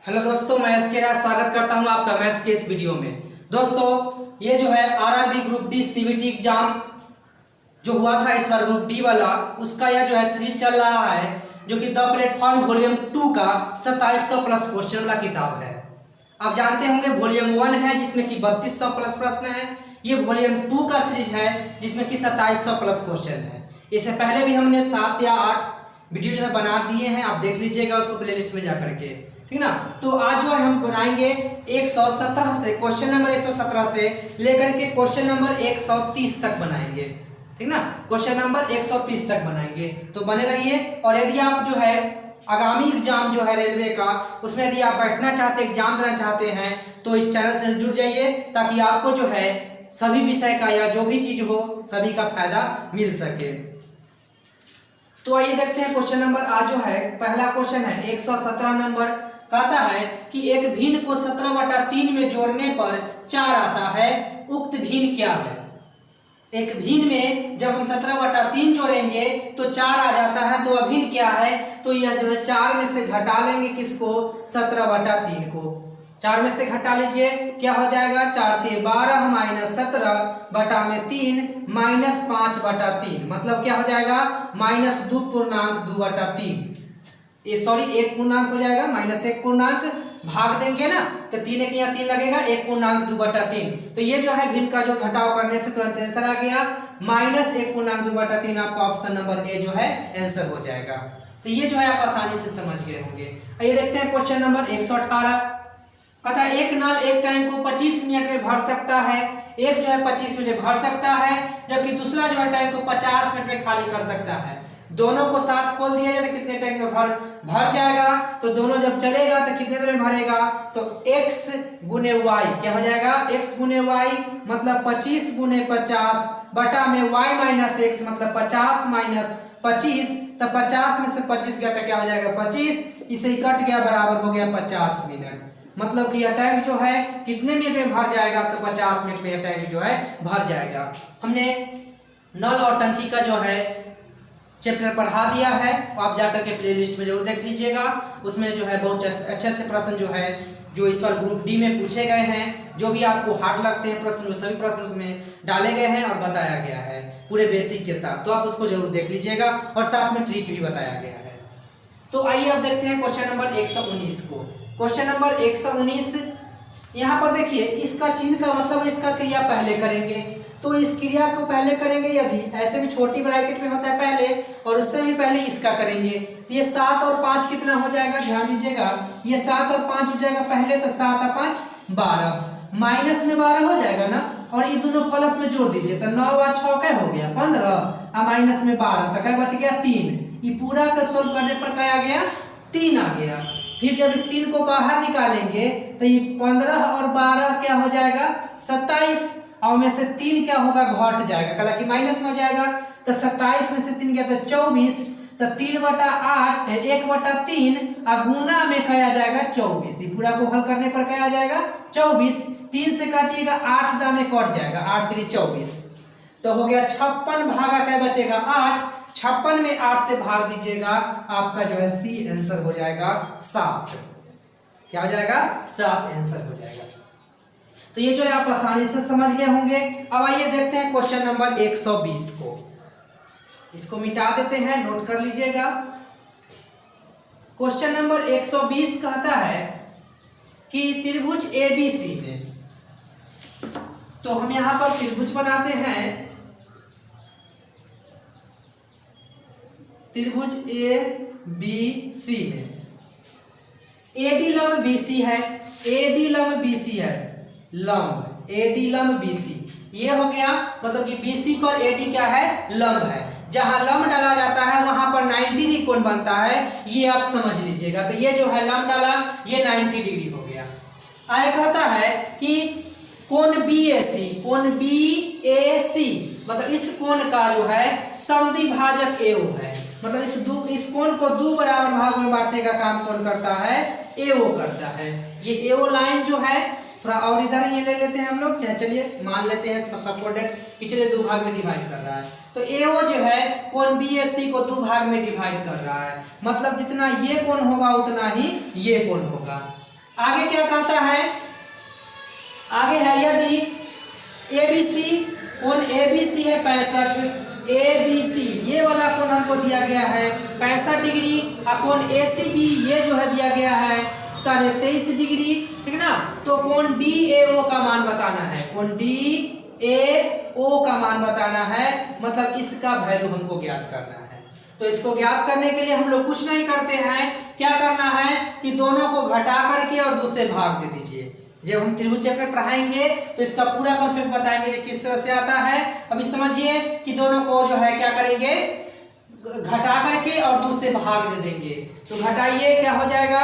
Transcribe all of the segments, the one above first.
Hello दोस्तों, मैं S के राज स्वागत करता हूं आपका मैथ्स के इस वीडियो में। दोस्तों, ये जो है RRB group D CBT exam जो हुआ था इस बार ग्रुप डी वाला, उसका यह जो है सीरीज चल रहा है, जो कि द प्लेटफॉर्म वॉल्यूम 2 का 2700 प्लस क्वेश्चन वाला किताब है। आप जानते होंगे वॉल्यूम 1 है जिसमें कि 3200 प्लस प्रश्न है। ये वॉल्यूम 2 का सीरीज है जिसमें कि 2700 प्लस क्वेश्चन है। इससे पहले भी हमने 7 या 8 वीडियो जो है बना दिए हैं, आप देख लीजिएगा उसको प्लेलिस्ट में जा करके, ठीक ना। तो आज जो है हम बनाएंगे 117 से, क्वेश्चन नंबर 117 से लेकर के क्वेश्चन नंबर 130 तक बनाएंगे, ठीक ना। क्वेश्चन नंबर 130 तक बनाएंगे, तो बने रहिए। और यदि आप जो है आगामी एग्जाम जो है रेलवे का, उसमें यदि आप बैठना चाहते हैं, एग्जाम देना चाहते हैं, तो इस चैनल से जुड़ जाइए ताकि आपको जो है सभी विषय का या जो भी चीज हो सभी का फायदा मिल सके। तो आइए देखते हैं क्वेश्चन नंबर। आज जो है पहला क्वेश्चन है 117 नंबर, कहता है कि एक भिन्न को 17/3 में जोड़ने पर 4 आता है, उक्त भिन्न क्या है। एक भिन्न में जब हम 17/3 जोड़ेंगे तो 4 आ जाता है, तो अभिन्न क्या है, तो यह जो है 4 में से घटा लेंगे किसको, 17/3 को। 4 में से घटा लीजिए, क्या हो जाएगा, 4 × 12 माइनस 17/3 माइनस 5/3, मतलब क्या हो जाएगा, -2.2/3। ये सॉरी 1 पूर्णांक हो जाएगा, -1 पूर्णांक, भाग देंगे ना तो 3 के यहाँ 3 लगेगा, 1.2/3। तो ये जो है भिन्न का जो घटाव करने से तुरंत आंसर आ गया, -1.2/3। आपका ऑप्शन नंबर ए जो है आंसर हो जाएगा। तो ये जो है आप आसानी से समझ गए होंगे। आइए देखते हैं क्वेश्चन नंबर 118, कहता है एक नल एक टैंक को 25 मिनट में भर सकता है। एक जो है 25 मिनट में भर सकता है, जबकि दूसरा जो है टैंक को 50 मिनट में खाली कर सकता है। दोनों को साथ खोल दिया जाए तो कितने टैंक में भर जाएगा, तो दोनों जब चलेगा तो कितने देर में भरेगा, तो x गुने y क्या हो जाएगा, x गुने y मतलब 25 गुने 50 बटा में y माइनस x मतलब 50 माइनस 25, तो 50 में से 25 गया तो क्या हो जाएगा 25, इसे ही कट गया, बराबर हो गया 50 मिनट। मतलब कि यह टैंक जो है कितने मिनट में भर जाएगा, तो 50 मिनट में यह टैंक जो है भर जाएगा। हमने नल और टंकी का जो है चैप्टर पढ़ा दिया है, आप जाकर के प्लेलिस्ट में जरूर देख लीजिएगा। उसमें जो है बहुत अच्छे से प्रश्न जो है जो इस बार ग्रुप डी में पूछे गए हैं, जो भी आपको हार्ड लगते हैं प्रश्न, सभी प्रश्न उसमें डाले गए हैं और बताया गया है पूरे बेसिक के साथ, तो आप उसको जरूर देख लीजिएगा, और साथ में ट्रिक भी बताया गया है। तो आइए अब देखते हैं क्वेश्चन नंबर 119 को। क्वेश्चन नंबर 119, यहाँ पर देखिए इसका चिन्ह का मतलब इसका क्रिया पहले करेंगे, तो इस क्रिया को पहले करेंगे। यदि ऐसे भी छोटी ब्रैकेट में होता है पहले, और उससे भी पहले इसका करेंगे, तो ये 7 और 5 कितना हो जाएगा, ध्यान दीजिएगा, ये 7 और 5 हो जाएगा पहले, तो 7 और 5 12, माइनस में 12 हो जाएगा ना, और ये दोनों प्लस में जोड़ दीजिए, तो 9 और 6 क्या हो गया 15, और माइनस में 12, तो क्या बच गया 3। ये पूरा का सोल्व करने पर क्या आ गया, 3 आ गया। फिर जब इस 3 को बाहर निकालेंगे तो ये 15 और 12 क्या हो जाएगा 27, और में से 3 क्या होगा, घट जाएगा, कला कि माइनस में हो जाएगा, तो 27 में से 3 गया तो 24, तो 3/8 1/3 और गुना में क्या आ जाएगा 24। पूरा को हल करने पर क्या आ जाएगा 24, 3 से काटिएगा 8 दामे कट जाएगा, 8 3 24, तो हो गया 56 भागा क्या बचेगा 8, 56 में 8 से भाग दीजिएगा, आपका जो है सी आंसर हो जाएगा 7। क्या हो जाएगा 7 आंसर हो जाएगा। तो ये जो है आप आसानी से समझ गए होंगे। अब आइए देखते हैं क्वेश्चन नंबर 120 को। इसको मिटा देते हैं, नोट कर लीजिएगा। क्वेश्चन नंबर 120 कहता है कि त्रिभुज ABC में, तो हम यहां पर त्रिभुज बनाते हैं, त्रिभुज ABC में AD लंब BC है, AD लंब BC है, लंब AD लंब BC, ये हो गया, मतलब कि BC पर AD क्या है, लंब है। जहां लंब डाला जाता है वहां पर 90 डिग्री कोण बनता है, ये आप समझ लीजिएगा। तो ये जो है लंब डाला, ये 90 डिग्री हो गया। आगे कहता है कि कोण BAC, कोण BAC मतलब इस कोण का जो है समद्विभाजक AO है, मतलब इस कोण को 2 बराबर भागों में बांटने का काम कौन करता है, AO करता है। ये AO लाइन जो है थोड़ा और इधर ये ले लेते हैं हम लोग, चलिए मान लेते हैं थोड़ा सपोर्टेड कि चलिए 2 भाग में डिवाइड कर रहा है, तो AO जो है कोण BAC को 2 भाग में डिवाइड कर रहा है, मतलब जितना ये कोण होगा उतना ही ये कोण होगा। आगे क्या कहता है, आगे है यदि ABC, कोण ABC है 65, ABC ये वाला कोण हमको दिया गया है 65 डिग्री, और कोण ACB ये जो है दिया गया है 23.5 डिग्री, ठीक है ना। तो कोण DAO का मान बताना है, कोण DAO का मान बताना है, मतलब इसका वैल्यू हमको ज्ञात करना है। तो इसको ज्ञात करने के लिए हम लोग कुछ नहीं करते हैं, क्या करना है कि दोनों को घटा करके और दूसरे भाग दे दीजिए। जब हम त्रिभुज चैप्टर पढ़ाएंगे तो इसका पूरा कॉन्सेप्ट बताएंगे कि किस तरह से आता है। अभी समझिए कि दोनों को जो है क्या करेंगे, घटा करके और दूसरे भाग दे देंगे। तो घटाइए, क्या हो जाएगा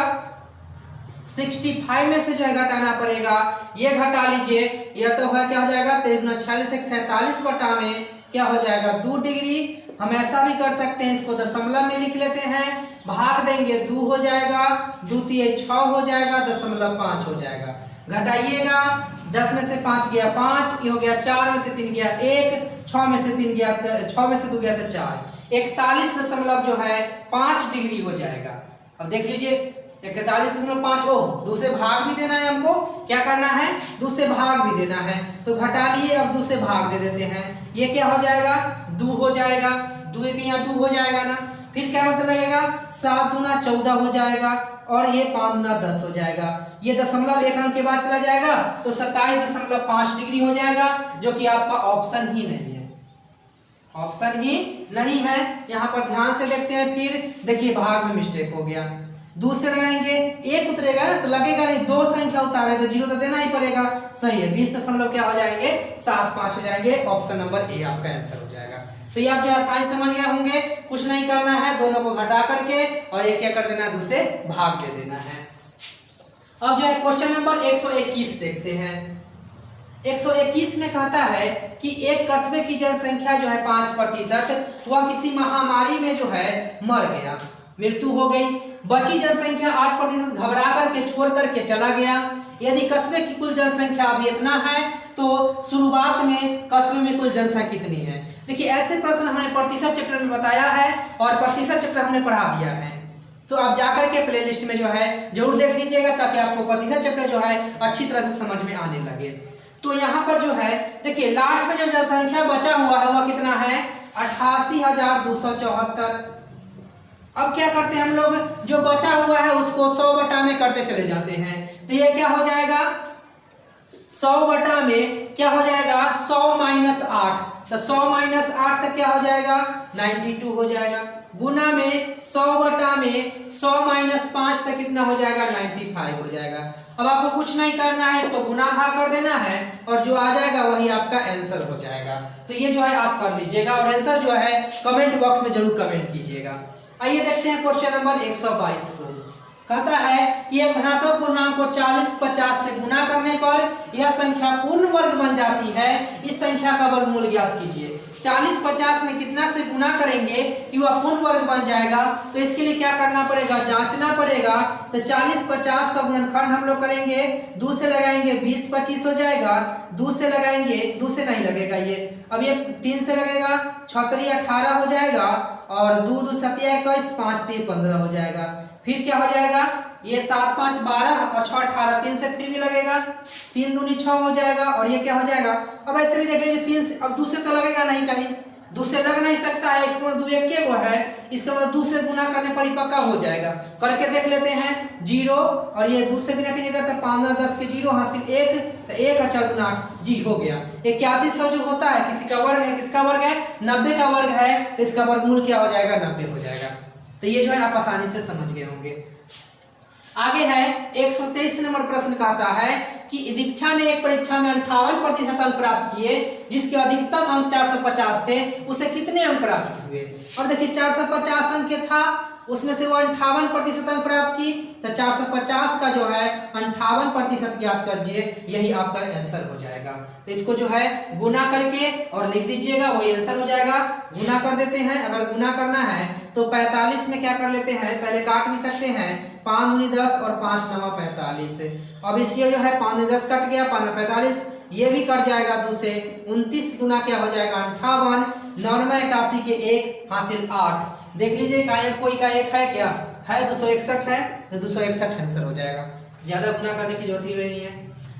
65 में से जो है घटाना पड़ेगा, ये घटा लीजिए, यह तो है क्या हो जाएगा 23 47 बटा में क्या हो जाएगा 2 डिग्री। हम ऐसा भी कर सकते हैं, इसको दशमलव में लिख लेते हैं, भाग देंगे 2 हो जाएगा, 2 3 6 हो जाएगा, 0.5 हो जाएगा। घटाइएगा, 10 में से 5 गया 5, ये हो गया 4 में से 3 गया 1, 6 में से 3 गया 6 में से 2 गया तो 4, 41 जो है 5 डिग्री हो जाएगा। अब देख लीजिए 41.5, ओ दूसरे भाग भी देना है हमको, क्या करना है दूसरे भाग भी देना है, तो घटा लिए, अब दूसरे भाग दे देते हैं, ये क्या हो जाएगा 2 हो जाएगा, 2 के यहाँ 2 हो जाएगा ना, फिर क्या मतलब लगेगा 7 दूना 14 हो जाएगा, और ये 5 दूना 10 हो जाएगा, ये दशमलव एक अंक के बाद चला जाएगा तो 27.5 डिग्री हो जाएगा, जो कि आपका ऑप्शन ही नहीं है, ऑप्शन ही नहीं है। यहाँ पर ध्यान से देखते हैं, फिर देखिए भाग में मिस्टेक हो गया, 2 से लगाएंगे 1 उतरेगा ना तो लगेगा नहीं, 2 संख्या उतारे तो 0 तो देना ही पड़ेगा, सही है 20 दशमलव क्या हो जाएंगे 75 हो जाएंगे, ऑप्शन नंबर ए आपका आंसर हो जाएगा। तो ये आप जो आसानी समझ गए होंगे, कुछ नहीं करना है, दोनों को घटा करके और एक क्या कर देना है दूसरे भाग दे देना है। अब जो है क्वेश्चन नंबर 121 देखते हैं। 121 में कहता है कि एक कस्बे की जनसंख्या जो है 5%, वह किसी महामारी में जो है मर गया, मृत्यु हो गई, बची जनसंख्या 8% घबरा करके छोड़ करके चला गया। यदि कस्बे की कुल जनसंख्या अभी इतना है तो शुरुआत में कस्बे में कुल जनसंख्या कितनी है। देखिए ऐसे प्रश्न हमने प्रतिशत चैप्टर में बताया है और प्रतिशत चैप्टर हमने पढ़ा दिया है, तो आप जाकर के प्लेलिस्ट में जो है जरूर देख लीजिएगा, ताकि आपको प्रतिशत चैप्टर जो है अच्छी तरह से समझ में आने लगे। तो यहाँ पर जो है देखिए लास्ट में जो जनसंख्या बचा हुआ है वह कितना है 88,274। अब क्या करते हैं हम लोग, जो बचा हुआ है उसको 100 बटा में करते चले जाते हैं, तो ये क्या हो जाएगा 100 बटा में क्या हो जाएगा 100 - 8, तो 100 - 8 तक क्या हो जाएगा 92 हो जाएगा, गुना में 100 बटा में 100 - 5 तक कितना हो जाएगा 95 हो जाएगा। अब आपको कुछ नहीं करना है, इसको गुना भाग कर देना है और जो आ जाएगा वही आपका आंसर हो जाएगा। तो ये जो है आप कर लीजिएगा और आंसर जो है कमेंट बॉक्स में जरूर कमेंट कीजिएगा। आइए देखते हैं क्वेश्चन नंबर 122 को। कहता है कि एक धनात्मक पूर्णांक को 40 50 से गुना करने पर यह संख्या पूर्ण वर्ग बन जाती है, इस संख्या का वर्गमूल ज्ञात कीजिए। 40 50 में कितना से गुना करेंगे कि वह पूर्ण वर्ग बन जाएगा, तो इसके लिए क्या करना पड़ेगा जांचना पड़ेगा। तो 40 50 का गुणनखंड हम लोग करेंगे, 2 से लगाएंगे 20 25 हो जाएगा, 2 से लगाएंगे 2 से नहीं लगेगा ये, अब ये 3 से लगेगा 6 3 18 हो जाएगा, और 2 2 7 21 5 3 15 हो जाएगा। फिर क्या हो जाएगा ये 7 5 12 और 6 18, 3 से फिर भी लगेगा, 3 दूनी 6 हो जाएगा, और ये क्या हो जाएगा। अब ऐसे भी देख लीजिए 3 से, अब 2 से तो लगेगा नहीं, कहीं 2 से लग नहीं सकता है, इसका मतलब 2 1 के वो है, इसका मतलब 2 से गुना करने पर ही पक्का हो जाएगा। करके देख लेते हैं 0 और ये 2 से गुना कीजिएगा तो 5 9 10 के 0 हासिल 1, तो 1 और 4 दूना 8 जी हो गया। 8100 जो होता है किसी का वर्ग है, किसका वर्ग है 90 का वर्ग है, तो इसका वर्गमूल क्या हो जाएगा 90 हो जाएगा। तो ये जो है आप आसानी से समझ गए होंगे। आगे है 123 नंबर प्रश्न कहता है कि दीक्षा ने एक परीक्षा में 58% अंक प्राप्त किए, जिसके अधिकतम अंक 450 थे, उसे कितने अंक प्राप्त हुए। और देखिए 450 अंक था, उसमें से वो 58% अंक प्राप्त की, तो 450 का जो है 58% ज्ञात कीजिए, यही आपका आंसर हो जाएगा। तो इसको जो है गुना करके और लिख दीजिएगा, वही आंसर हो जाएगा। गुना कर देते हैं, अगर गुना करना है तो 45 में क्या कर लेते हैं, पहले काट भी सकते हैं, 5 दूनी 10 और 5 9 45। अब इसलिए जो है 5 10 कट गया, 5 45 ये भी कट जाएगा, 2 से 29 गुना क्या हो जाएगा 58, 9 81 के 1 हासिल 8। देख लीजिए कोई का 1 है क्या है 261 है, तो 261 आंसर हो जाएगा। ज्यादा गुना करने की जरूरत ही नहीं है।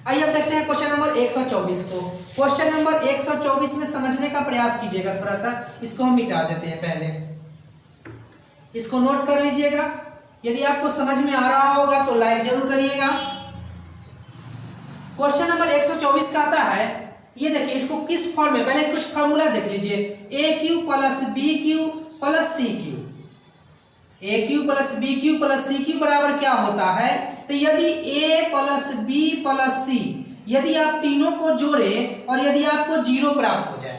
आइए अब देखते हैं क्वेश्चन नंबर 124 को। क्वेश्चन नंबर 124 में समझने का प्रयास कीजिएगा थोड़ा सा। इसको हम मिटा देते हैं पहले, इसको नोट कर लीजिएगा। यदि आपको समझ में आ रहा होगा तो लाइक जरूर करिएगा। क्वेश्चन नंबर 124 का आता है, ये देखिए इसको किस फॉर्म में, पहले कुछ फॉर्मूला देख लीजिए। A cube plus b cube plus c cube, a cube plus b cube plus c cube बराबर क्या होता है? तो यदि a plus b plus c, यदि आप तीनों को जोड़े और यदि आपको जीरो प्राप्त हो जाए,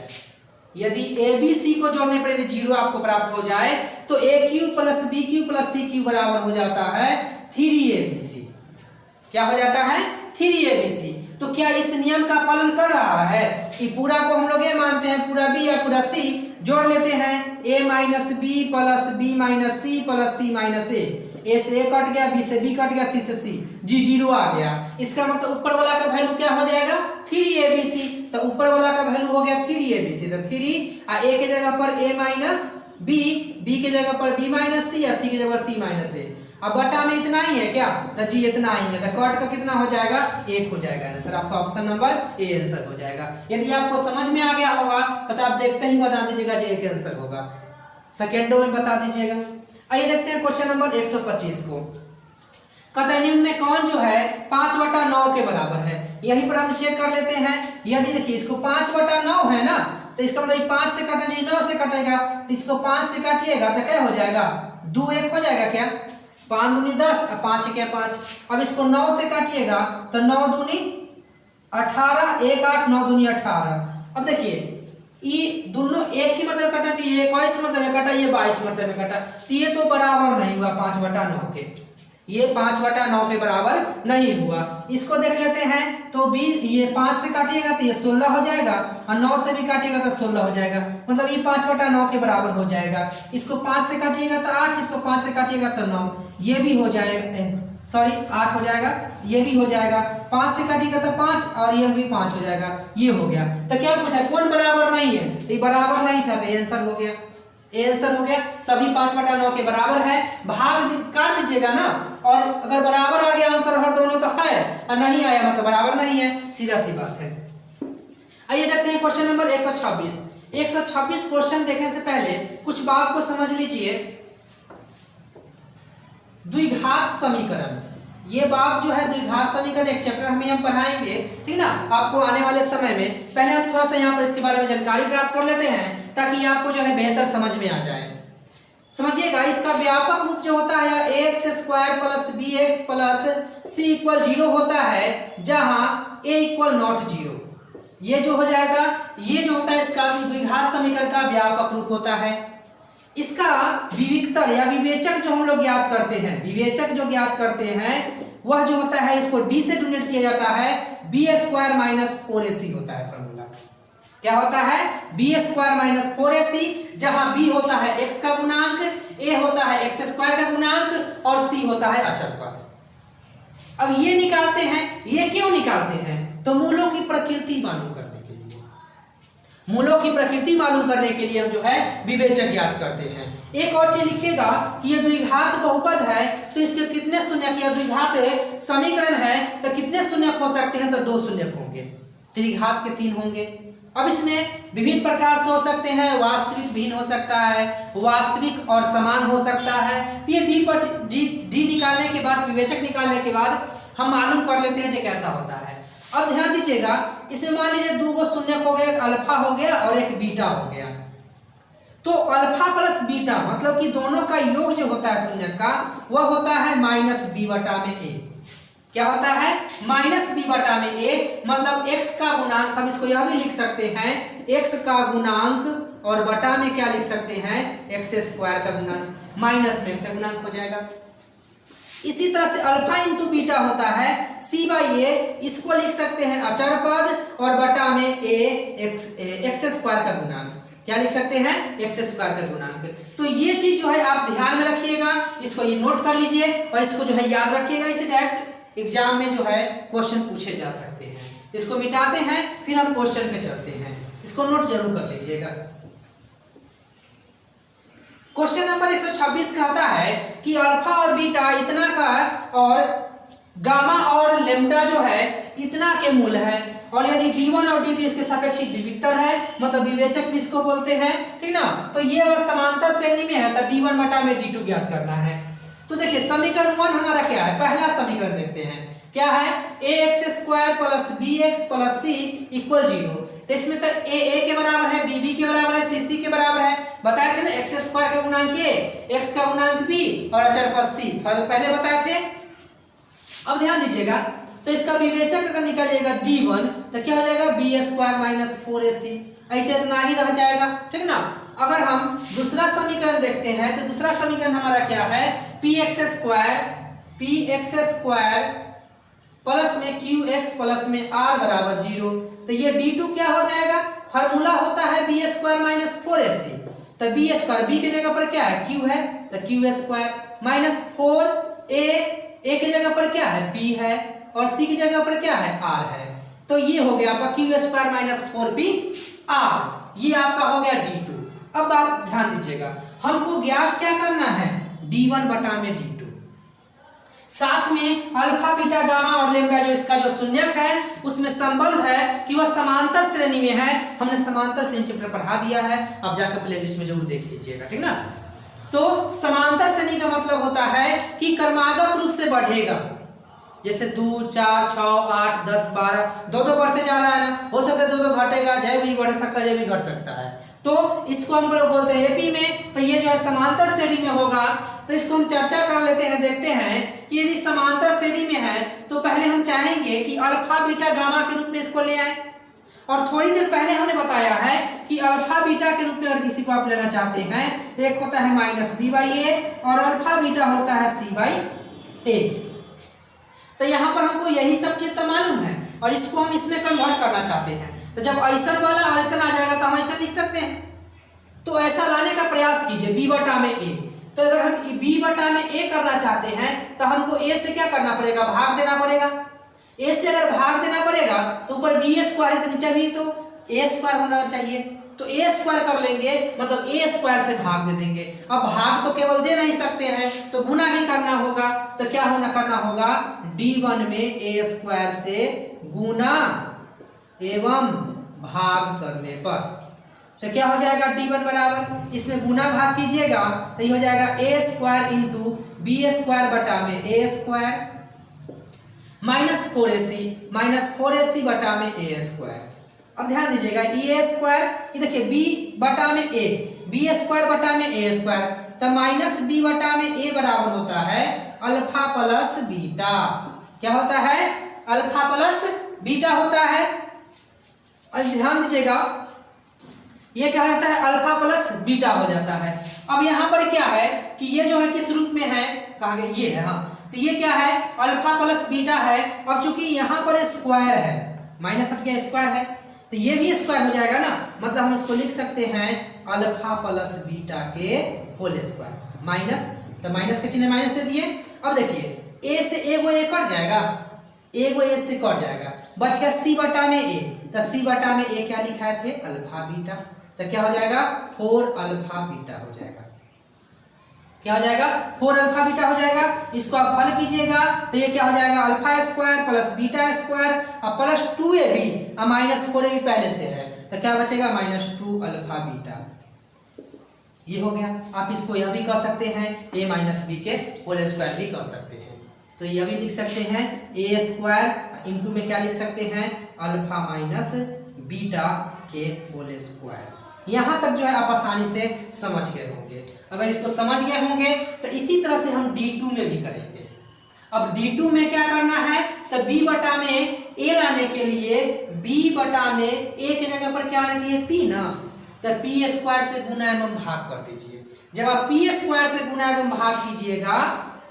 यदि ए बी सी को जोड़ने पर यदि जीरो आपको प्राप्त हो जाए तो a cube plus b cube plus c cube बराबर हो जाता है 3abc। क्या हो जाता है? 3abc। तो क्या इस नियम का पालन कर रहा है कि पूरा को हम लोग ये मानते हैं, पूरा बी या पूरा सी जोड़ लेते हैं, a minus B plus B minus C plus C minus ए से ए कट गया, बी से बी कट गया, सी से सी, जी जीरो आ गया। इसका मतलब ऊपर वाला का वैल्यू क्या हो जाएगा? 3abc। तो ऊपर वाला का वैल्यू हो गया 3abc। तो 3 और ए के जगह पर a माइनस बी, बी के जगह पर बी माइनस सी या सी की जगह पर सी माइनस ए। अब बटा में इतना ही है क्या? तो जी इतना ही है। तो कट का कितना हो जाएगा? 1 हो जाएगा। आंसर आपका ऑप्शन नंबर ए आंसर हो जाएगा। यदि आपको समझ में आ गया होगा तो आप देखते ही बता दीजिएगा जी एक आंसर होगा, सेकेंडों में बता दीजिएगा। आइए देखते हैं क्वेश्चन नंबर 125 को। कहता है निम्न में कौन जो है 5/9 के बराबर है? यहीं पर हम चेक कर लेते हैं। यदि देखिए इसको 5/9 है ना, तो इसका मतलब 5 से काटना चाहिए, 9 से कटेगा, तो इसको 5 से काटिएगा तो क्या हो जाएगा? 2 1 हो जाएगा क्या? 5 दूनी 10 और 5 1 5। अब इसको 9 से काटिएगा तो 9 दूनी 18, 1 8, 9 दूनी 18। अब देखिए ये दोनों एक ही मतलब कटना चाहिए, 21 मतलब में कटा, ये 22 मतलब में कटा, तो ये तो बराबर नहीं हुआ 5/9 के, ये 5/9 के बराबर नहीं हुआ। इसको देख लेते हैं तो भी ये 5 से काटिएगा तो ये 16 हो जाएगा और 9 से भी काटिएगा तो 16 हो जाएगा, मतलब ये 5/9 के बराबर हो जाएगा। इसको 5 से काटिएगा तो 8, इसको 5 से काटिएगा तो 9, ये भी हो जाएगा, सॉरी 8 हो जाएगा, ये भी हो जाएगा। 5 से काटिएगा तो 5 और ये भी 5 हो जाएगा, ये हो गया। तो क्या पूछा? कौन बराबर नहीं है? तो ये बराबर नहीं था, तो ये आंसर हो गया, ये आंसर हो गया। सभी 5/9 के बराबर है। भाग काट दीजिएगा ना, और अगर बराबर आ गया आंसर हर दोनों तो है, और नहीं आया मतलब बराबर नहीं है, सीधा सी बात है। आइए देखते हैं क्वेश्चन नंबर 126। 126 क्वेश्चन देखने से पहले कुछ बात को समझ लीजिए। द्विघात समीकरण, ये बात जो है द्विघात समीकरण एक चैप्टर हम पढ़ाएंगे, ठीक ना, आपको आने वाले समय में। पहले हम थोड़ा सा यहाँ पर इसके बारे में जानकारी प्राप्त कर लेते हैं ताकि आपको जो है बेहतर समझ में आ जाए। समझिएगा, इसका व्यापक रूप जो होता है x² + bx + c = 0 होता है, जहां a = not 0। ये जो हो जाएगा, ये जो होता है इसका द्विघात समीकरण का व्यापक रूप होता है। इसका विविक्तर या विवेचक जो हम लोग ज्ञात करते हैं, विवेचक जो ज्ञात करते हैं वह जो होता है इसको d से डिनोट किया जाता है, b² - 4ac होता है फॉर्मूला। क्या होता है? b² - 4ac, जहां b होता है x का गुणांक, a होता है x² का गुणांक और c होता है अचर पद। अब ये निकालते हैं, ये क्यों निकालते हैं? तो मूलों की प्रकृति मालूम करने के लिए, मूलों की प्रकृति मालूम करने के लिए हम जो है विवेचक ज्ञात करते हैं। एक और चीज लिखिएगा कि ये द्विघात बहुपद है तो इसके कितने शून्यक, या द्विघात समीकरण है तो कितने शून्यक हो सकते हैं? तो 2 शून्यक होंगे। त्रिघात के 3 होंगे। अब इसमें विभिन्न प्रकार से हो सकते हैं, वास्तविक भिन्न हो सकता है, वास्तविक और समान हो सकता है। तो ये डी निकालने के बाद, विवेचक निकालने के बाद हम मालूम कर लेते हैं कि कैसा होता है। अब ध्यान दीजिएगा, इसमें मान लीजिए 2 शून्यक हो गया, एक अल्फा हो गया और एक बीटा हो गया। तो अल्फा प्लस बीटा मतलब कि दोनों का योग जो होता है शून्यक का, वह होता है -b/a। क्या होता है? -b/a, मतलब x का गुणांक, हम इसको यह भी लिख सकते हैं x का गुणांक, और बटा में क्या लिख सकते हैं? x² का गुणांक, माइनस में x का गुणांक हो जाएगा। इसी तरह से अल्फा इंटू बीटा होता है c/a, इसको लिख सकते हैं अचर पद, और बटा में x² का गुणांक, क्या लिख सकते हैं? x² का गुणांक। तो ये चीज जो है आप ध्यान में रखिएगा, इसको ये नोट कर लीजिए और इसको जो है याद रखिएगा। इसे डायरेक्ट एग्जाम में जो है क्वेश्चन पूछे जा सकते हैं। इसको मिटाते हैं, फिर हम क्वेश्चन पे चलते हैं, इसको नोट जरूर कर लीजिएगा। क्वेश्चन नंबर 126 कहता है कि अल्फा और बीटा इतना का और गामा के मूल है, और यदि d1 और d2 इसके सापेक्षिक विविक्तर है, मतलब विवेचक भी इसको बोलते हैं, ठीक ना। तो ये और समांतर श्रेणी में है, तो d1 बटा में d2 ज्ञात करना है। तो देखिए समीकरण 1 हमारा क्या है, पहला समीकरण देखते हैं क्या है, ax² plus bx plus c equal 0। तो इसमें तो a के बराबर है, b के बराबर है, c के बराबर है। बताए थे ना x² का गुणांक a, x का गुणांक b और अचर पद c, पहले बताए थे। अब ध्यान दीजिएगा, तो इसका विवेचक अगर निकलेगा d1 तो क्या हो जाएगा, b² माइनस 4ac, ऐसे इतना ही रह जाएगा, ठीक ना। अगर हम दूसरा समीकरण देखते हैं तो दूसरा समीकरण हमारा क्या है, px² प्लस में qx प्लस में r बराबर 0। तो ये d2 क्या हो जाएगा, फार्मूला होता है b² माइनस 4ac, तो b² b के जगह पर क्या है, q है, तो q² माइनस 4a के जगह पर क्या है, b है, और c की जगह पर क्या है, r है। तो ये हो गया आपका q² माइनस 4b r, ये आपका हो गया d2। अब बात ध्यान दीजिएगा, हमको ज्ञात क्या करना है, d1 बटा में d2, साथ में अल्फा बीटा गामा और लेम्डा जो इसका जो शून्यक है उसमें संबंध है कि वह समांतर श्रेणी में है। हमने समांतर श्रेणी चैप्टर पढ़ा दिया है, आप जाकर प्लेलिस्ट में जरूर देख लीजिएगा, ठीक ना। तो समांतर श्रेणी का मतलब होता है कि क्रमागत रूप से बढ़ेगा, जैसे 2 4 6 8 10 12 दो बढ़ते जा रहा है ना, हो सकता है 2 घटेगा, जय भी बढ़ सकता है, जय भी घट सकता है। तो इसको हम लोग बोलते हैं एपी में, तो ये जो है समांतर श्रेणी में होगा। तो इसको हम चर्चा कर लेते हैं, देखते हैं कि यदि समांतर श्रेणी में है तो पहले हम चाहेंगे कि अल्फा बीटा गामा के रूप में इसको ले आए, और थोड़ी देर पहले हमने बताया है कि अल्फा बीटा के रूप में अगर किसी को आप लेना चाहते हैं, एक होता है माइनस b/a और अल्फा बीटा होता है c/a। तो यहाँ पर हमको यही सब चीज तो मालूम है, और इसको हम इसमें कन्वर्ट करना चाहते हैं। तो जब ऐसा वाला और ऐसा आ जाएगा तो हम ऐसा लिख सकते हैं। तो ऐसा लाने का प्रयास कीजिए b बटा में a। तो अगर हम b बटा में a करना चाहते हैं तो हमको a से क्या करना पड़ेगा, भाग देना पड़ेगा। a से अगर भाग देना पड़ेगा तो ऊपर b² है तो नीचे भी तो a² होना चाहिए, तो a² कर लेंगे, मतलब a² से भाग दे देंगे। अब भाग तो केवल दे नहीं सकते हैं, तो गुना भी करना होगा। तो क्या करना होगा, d1 में a² से गुना एवं भाग करने पर, तो क्या हो जाएगा, d1 बराबर, इसमें गुना भाग कीजिएगा तो ये हो जाएगा a² इंटू b² बटा में a² माइनस 4ac बटा में a²। अब ध्यान दीजिएगा a², ये देखिए b बटा में a, b² बटा में a², तो माइनस b बटा में a बराबर होता है अल्फा प्लस बीटा। क्या होता है, अल्फा प्लस बीटा होता है। ध्यान दीजिएगा ये क्या होता है, अल्फा प्लस बीटा हो जाता है। अब यहाँ पर क्या है कि ये जो है किस रूप में है, कहा गया ये है, हाँ, तो ये क्या है, अल्फा प्लस बीटा है। अब चूंकि यहाँ पर स्क्वायर है, माइनस हट गया, स्क्वायर है, तो ये भी स्क्वायर हो जाएगा ना, मतलब हम इसको लिख सकते हैं अल्फा प्लस बीटा के होल स्क्वायर माइनस, तो माइनस के चिन्ह माइनस दे दिए। अब देखिए a से एगो a कट जाएगा, एगो a से कट जाएगा, बच गया c बटा में a, तो c बटा में a क्या लिखाए थे, अल्फा बीटा, तो क्या हो जाएगा 4 अल्फा बीटा हो जाएगा। क्या हो जाएगा, 4 अल्फा बीटा हो जाएगा। इसको आप हल कीजिएगा तो ये क्या हो जाएगा, alpha square plus beta square और प्लस 2ab और माइनस 4ab पहले से है, तो क्या बचेगा -2 अल्फा बीटा। ये हो गया। आप इसको यह भी कह सकते हैं a माइनस बी के होल स्क्वायर भी कह सकते हैं, तो यह भी लिख सकते हैं a स्क्वायर इंटू में क्या लिख सकते हैं, अल्फा माइनस बीटा के होल स्क्वायर। यहाँ तक जो है आप आसानी से समझ गए होंगे। अगर इसको समझ गए होंगे तो इसी तरह से हम d2 में भी करेंगे। अब d2 में क्या करना है, तो b बटा में a लाने के लिए b बटा में a के जगह पर क्या आना चाहिए, p ना, तो p स्क्वायर से गुना एवं भाग कर दीजिए। जब आप p स्क्वायर से गुना एवं भाग कीजिएगा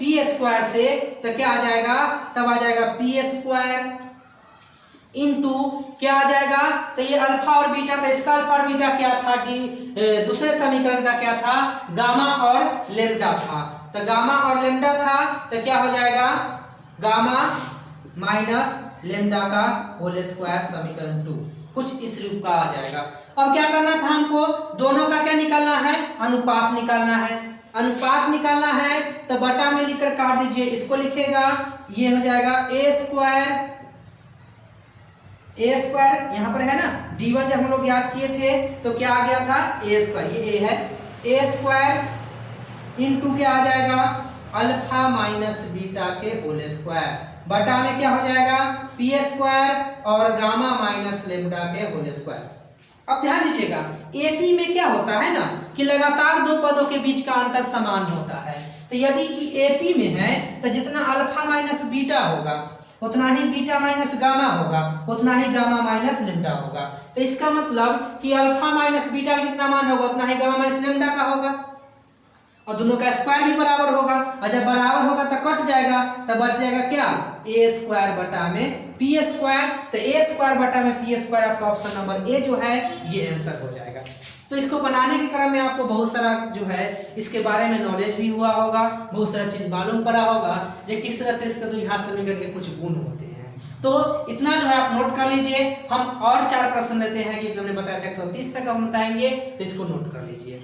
p स्क्वायर से, तो क्या आ जाएगा, तब आ जाएगा p स्क्वायर इंटू क्या आ जाएगा, तो ये अल्फा और बीटा का, इसका अल्फा और बीटा क्या था कि दूसरे समीकरण का क्या था, गामा और लेम्डा था, तो गामा और लेम्डा था, तो क्या हो जाएगा गामा माइनस लेम्डा का होल स्क्वायर समीकरण 2, कुछ इस रूप का आ जाएगा। अब क्या करना था हमको, दोनों का क्या निकालना है, अनुपात निकालना है। अनुपात निकालना है तो बटा में लिखकर काट दीजिए, इसको लिखेगा, ये हो जाएगा a स्क्वायर ए स्क्वायर यहाँ पर है ना, D1 जब हम लोग याद किए थे तो क्या आ गया था ए स्क्वायर, ये ए है, ए स्क्वायर इंटू क्या आ जाएगा अल्फा माइनस बीटा के होल स्क्वायर, बटा में क्या हो जाएगा पी स्क्वायर और गामा माइनस लेमडा के होल स्क्वायर। अब ध्यान दीजिएगा एपी में क्या होता है ना कि लगातार दो पदों के बीच का अंतर समान होता है, तो यदि एपी में है तो जितना अल्फा माइनस बीटा होगा उतना ही बीटा माइनस गामा होगा, उतना ही गामा माइनस लेमडा होगा। तो इसका मतलब कि अल्फा माइनस बीटा का जितना मान होगा उतना ही गामा माइनस लेमडा का होगा, और दोनों का स्क्वायर भी बराबर होगा, और जब बराबर होगा तो कट जाएगा, तब बच जाएगा क्या ए स्क्वायर बटा में पी स्क्वायर। तो ए स्क्वायर बटा में पी स्क्वायर आपका ऑप्शन नंबर ए जो है ये आंसर हो जाएगा। तो इसको बनाने के क्रम में आपको बहुत सारा जो है इसके बारे में नॉलेज भी हुआ होगा, बहुत सारा चीज मालूम पड़ा होगा जो किस तरह से इसके द्विघात समीकरण के कुछ गुण होते हैं। तो इतना जो है आप नोट कर लीजिए। हम और 4 प्रश्न लेते हैं क्योंकि हमने बताया था 130 तक हम बताएंगे, तो इसको नोट कर लीजिए।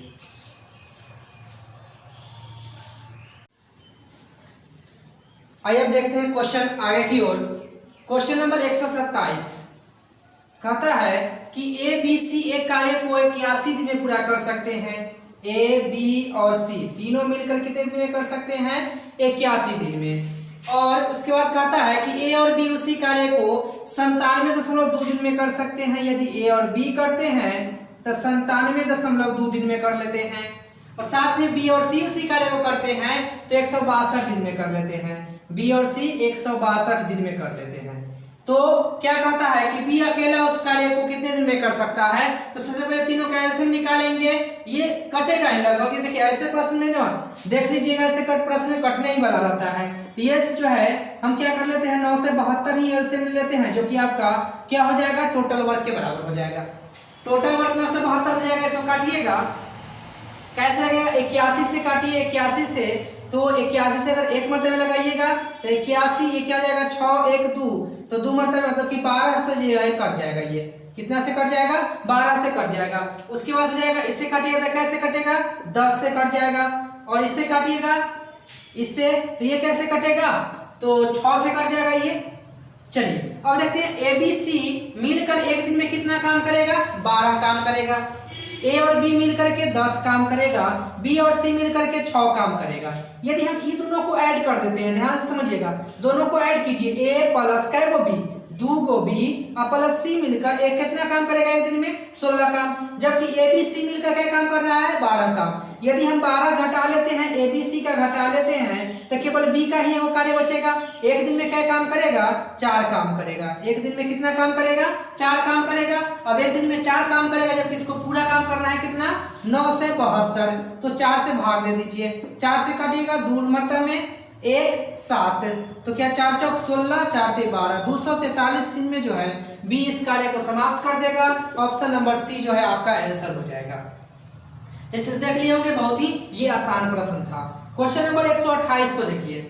आइए अब देखते हैं क्वेश्चन आगे की ओर। क्वेश्चन नंबर 127 कहता है कि ए बी सी एक कार्य को 81 दिन में पूरा कर सकते हैं। ए बी और सी तीनों मिलकर कितने दिन में कर सकते हैं 81 दिन में। और उसके बाद कहता है कि ए और बी उसी कार्य को 97.2 दिन में कर सकते हैं। यदि ए और बी करते हैं तो 97.2 दिन में कर लेते हैं, और साथ में बी और सी उसी कार्य को करते हैं तो 162 दिन में कर लेते हैं। बी और सी 162 दिन में कर लेते हैं। तो क्या कहता है कि बी अकेला उस कार्य को कितने दिन में कर सकता है। तो सबसे पहले तीनों का एलसीएम निकालेंगे, ये कटेगा ही लगभग। ये देखिए ऐसे प्रश्न में ना देख लीजिएगा, ऐसे प्रश्न कटने ही वाला रहता है। ये जो है हम क्या कर लेते हैं 9 से 72 ही एलसीएम ले लेते हैं, जो कि आपका क्या हो जाएगा टोटल वर्क के बराबर हो जाएगा। टोटल वर्क 9 से 72 हो जाएगा। इसको काटिएगा कैसे लगेगा 81 से काटिए, 81 से तो 81 से अगर एक मरतबे लगाइएगा तो 81 ये क्या हो जाएगा 6 1 2, तो 2 मरतबे मतलब कि 12 से जो है कट जाएगा। ये कितना से कट जाएगा 12 से कट जाएगा। उसके बाद हो जाएगा इससे काटिएगा तो कैसे कटेगा 10 से कट जाएगा, और इससे काटिएगा इससे तो ये कैसे कटेगा तो 6 से कट जाएगा ये। चलिए अब देखते हैं ए बी सी मिलकर एक दिन में कितना काम करेगा 12 काम करेगा। ए और बी मिलकर के 10 काम करेगा, बी और सी मिलकर के 6 काम करेगा। यदि हम ये दोनों को ऐड कर देते हैं, ध्यान से समझिएगा, दोनों को ऐड कीजिए, ए प्लस कै गो बी 2 गो बी और प्लस सी मिलकर एक कितना काम करेगा एक दिन में 16 काम, जबकि ए बी सी मिलकर क्या काम कर रहा है 12 काम। यदि हम 12 घटा लेते हैं ए बी सी का घटा लेते हैं तो केवल बी का ही वो कार्य बचेगा। एक दिन में क्या काम करेगा 4 काम करेगा। एक दिन में कितना काम करेगा 4 काम करेगा। अब एक दिन में 4 काम करेगा, जबकि इसको पूरा काम करना है कितना 9 से 72, तो 4 से भाग दे दीजिए। 4 से काटिएगा 2 मरतबे में 1 7, तो क्या 4 चौक 16 4 ते 12, 243 दिन में जो है बी इस कार्य को समाप्त कर देगा। ऑप्शन नंबर सी जो है आपका आंसर हो जाएगा। इसे देख लिए होंगे, बहुत ही ये आसान प्रश्न था। क्वेश्चन नंबर 128 को देखिए,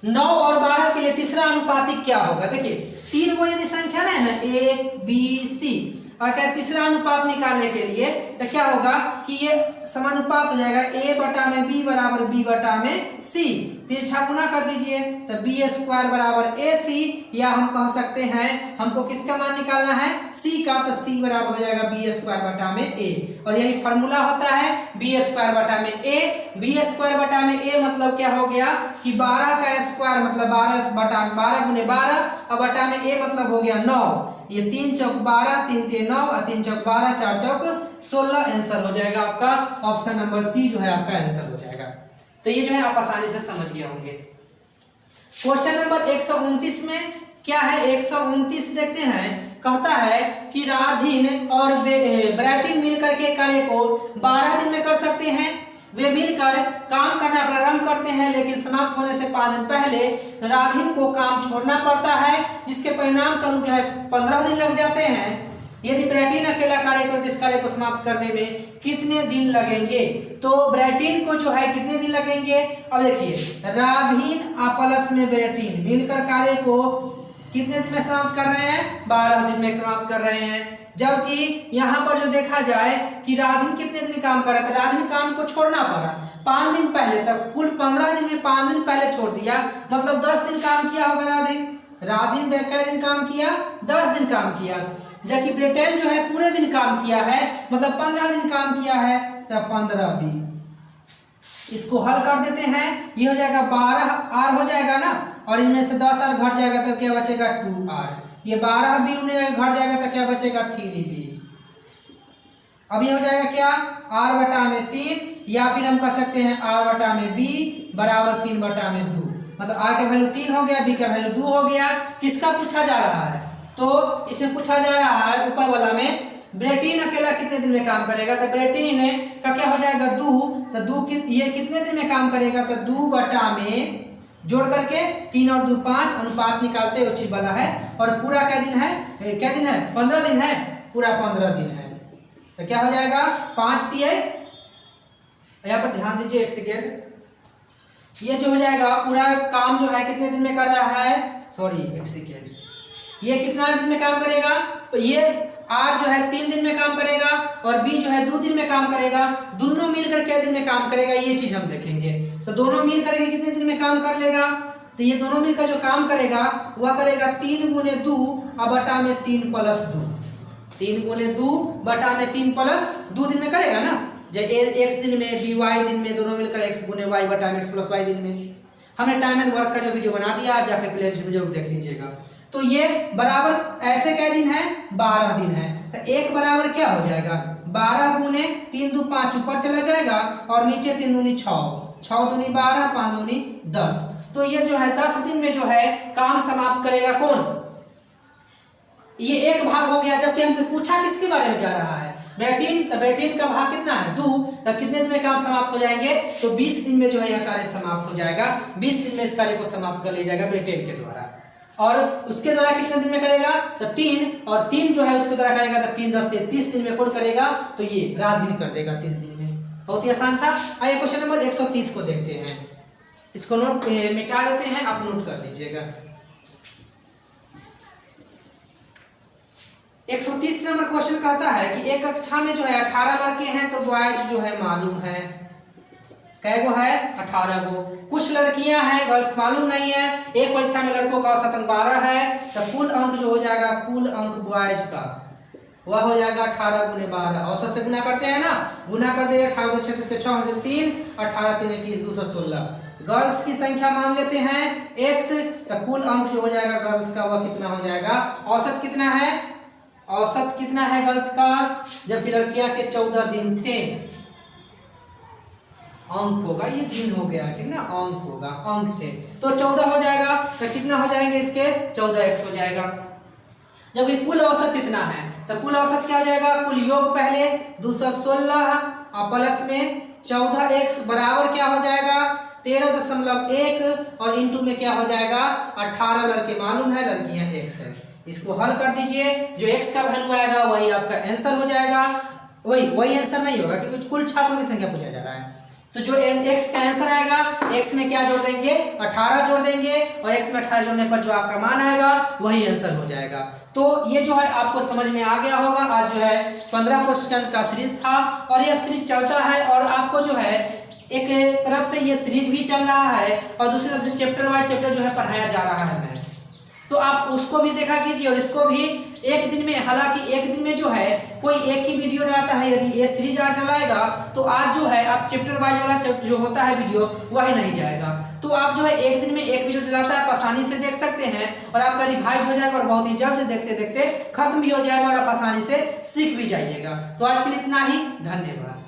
9 और 12 के लिए तीसरा अनुपातिक क्या होगा। देखिए 3 को यदि संख्या रहे ना ए बी सी, और क्या तीसरा अनुपात निकालने के लिए तो क्या होगा कि ये समानुपात हो जाएगा a बटा में b बराबर b बटा में c। तिरछा गुना कर दीजिए तो b स्क्वायर बराबर ac, या हम कह सकते हैं हमको किसका मान निकालना है c का, तो c बराबर हो जाएगा b स्क्वायर बटा में a। और यही फॉर्मूला होता है b स्क्वायर बटा में a। b स्क्वायर बटा में a मतलब क्या हो गया कि 12 का स्क्वायर मतलब 12 बटा 12 गुने 12, और बटा में a मतलब हो गया 9। ये 3 चौक 12 3 ते 9 और 3 चौक 12 4 चौक 16 आंसर हो जाएगा आपका। ऑप्शन नंबर सी जो है आपका आंसर हो जाएगा। तो ये जो है आप आसानी से समझ गए होंगे। क्वेश्चन नंबर 129 में क्या है 129 देखते हैं। कहता है कि राधीन और ब्रैटिन मिलकर के कार्य को 12 दिन में कर सकते हैं। वे मिलकर काम करना प्रारंभ करते हैं, लेकिन समाप्त होने से 5 दिन पहले राधीन को काम छोड़ना पड़ता है, जिसके परिणाम स्वरूप जो है 15 दिन लग जाते हैं। यदि ब्रैटिन अकेला कार्य करते इस कार्य को समाप्त करने में कितने दिन लगेंगे। तो ब्रैटिन को जो है कितने दिन लगेंगे। अब देखिए राधीन प्लस में ब्रैटिन मिलकर कार्य को कितने दिन में समाप्त कर रहे हैं 12 दिन में समाप्त कर रहे हैं। जबकि यहाँ पर जो देखा जाए कि राधीन कितने दिन काम कर रहा था, राधीन काम को छोड़ना पड़ा 5 दिन पहले, तब कुल 15 दिन में 5 दिन पहले छोड़ दिया, मतलब 10 दिन काम किया होगा राधीन। राधिन कै दिन काम किया, 10 दिन काम किया, जबकि ब्रिटेन जो है पूरे दिन काम किया है, मतलब 15 दिन काम किया है, तब 15 बी। इसको हल कर देते हैं, ये हो जाएगा 12 आर हो जाएगा ना, और इनमें से 10 आर घट जाएगा तो क्या बचेगा 2 आर। ये 12 बी घट जाएगा तो क्या बचेगा 3 बी। अब ये हो जाएगा क्या आर बटा में 3, या फिर हम कह सकते हैं आर बटा में बी बराबर 3 बटा में 2, मतलब आर का वैल्यू 3 हो गया, बी का वैल्यू 2 हो गया। किसका पूछा जा रहा है, तो इसमें पूछा जा रहा है ऊपर वाला में ब्रेटीन अकेला कितने दिन में काम करेगा, तो ब्रेटीन का क्या हो जाएगा 2, तो 2 ये कितने दिन में काम करेगा, तो 2 बटा में जोड़ करके 3 और 2 5 अनुपात निकालते हुए चीज वाला है, और पूरा क्या दिन है 15 दिन है, पूरा 15 दिन है, तो क्या हो जाएगा 5 दिए। यहाँ पर ध्यान दीजिए एक सेकेंड, ये जो हो जाएगा पूरा काम जो है कितने दिन में कर रहा है, सॉरी एक सेकेंड, ये कितना दिन में काम करेगा, तो ये आर जो है 3 दिन में काम करेगा और बी जो है 2 दिन में काम करेगा, दोनों मिलकर क्या दिन में काम करेगा ये चीज हम देखेंगे। तो दोनों मिलकर के कितने दिन में काम कर लेगा, तो ये दोनों मिलकर जो काम करेगा वह करेगा 3 गुने 2 बटा में 3 प्लस 2, 3 गुने 2 बटा में 3 प्लस 2 दिन में करेगा ना, जब एक्स दिन में बी वाई दिन में, दोनों मिलकर एक्स गुने वाई बटा में एक्स प्लस वाई दिन में। हमने टाइम एंड वर्क का जो वीडियो बना दिया, आप जाकर प्लेलिस्ट में जरूर देख लीजिएगा। तो ये बराबर ऐसे क्या दिन है 12 दिन है, तो एक बराबर क्या हो जाएगा 12 गुने 3 2 5 ऊपर चला जाएगा और नीचे 3 दूनी 6, 6 दूनी 12, 5 दूनी 10। तो ये जो है 10 दिन में जो है काम समाप्त करेगा कौन, ये एक भाग हो गया। जबकि हमसे पूछा किसके बारे में जा रहा है ब्रेटीन, तो ब्रेटीन का भाग कितना है 2, तब कितने दिन में काम समाप्त हो जाएंगे, तो 20 दिन में जो है यह कार्य समाप्त हो जाएगा, 20 दिन में इस कार्य को समाप्त कर लिया जाएगा ब्रेटीन के द्वारा। और उसके द्वारा कितने दिन में करेगा, तो 3, और 3 जो है उसके द्वारा करेगा तो 3 10 30 दिन में कौन करेगा, तो ये राधिन कर देगा 30 दिन में। बहुत ही आसान था। आइए क्वेश्चन नंबर 130 को देखते हैं, इसको नोट मिटा देते हैं, आप नोट कर लीजिएगा। 130 नंबर क्वेश्चन कहता है कि एक कक्षा में जो है 18 लड़के हैं, तो बॉयज जो है मालूम है कै गो है 18 गो, कुछ लड़कियां हैं गर्ल्स मालूम नहीं है। एक परीक्षा में लड़कों का औसत अंक 12 है, तो कुल अंक जो हो जाएगा, कुल अंक बॉयज का वह हो जाएगा 18 गुने 12, औसत से गुना करते हैं ना, गुना कर देंगे 18 36 के 6 से 3, 18 3 21 216। गर्ल्स की संख्या मान लेते हैं x, तो कुल अंक जो हो जाएगा गर्ल्स का वह कितना हो जाएगा, औसत कितना है, औसत कितना है गर्ल्स का, जबकि लड़कियां के 14 दिन थे, अंक होगा, ये दिन हो गया ठीक ना, अंक होगा, अंक थे, तो 14 हो जाएगा, तो कितना हो जाएंगे इसके 14x हो जाएगा। जबकि कुल औसत कितना है, तो कुल औसत क्या हो जाएगा, कुल योग पहले 216 और प्लस में 14x बराबर क्या हो जाएगा 13.1, और इंटू में क्या हो जाएगा 18 लड़के मालूम है, लड़कियां x है। इसको हल कर दीजिए, जो x का वैल्यू आएगा वही आपका आंसर हो जाएगा, वही आंसर नहीं होगा क्योंकि कुल छात्रों की संख्या पूछा जा रहा है। तो जो x का आंसर आएगा, x में क्या जोड़ देंगे 18 जोड़ देंगे, और x में 18 जोड़ने पर जो आपका मान आएगा वही आंसर हो जाएगा। तो ये जो है आपको समझ में आ गया होगा। आज जो है 15 क्वेश्चन का सीरीज था, और यह सीरीज चलता है, और आपको जो है एक तरफ से ये सीरीज भी चल रहा है और दूसरी तरफ से चैप्टर वाइज चैप्टर जो है पढ़ाया जा रहा है मैथ, तो आप उसको भी देखा कीजिए और इसको भी एक दिन में। हालांकि एक दिन में जो है कोई एक ही वीडियो रहता है, यदि ये सीरीज आज चलाएगा तो आज जो है आप चैप्टर वाइज वाला जो होता है वीडियो वही नहीं जाएगा। तो आप जो है एक दिन में एक वीडियो चलाता है, आप आसानी से देख सकते हैं और आपका रिवाइज हो जाएगा और बहुत ही जल्द देखते देखते खत्म भी हो जाएगा और आप आसानी से सीख भी जाइएगा। तो आज के लिए इतना ही, धन्यवाद।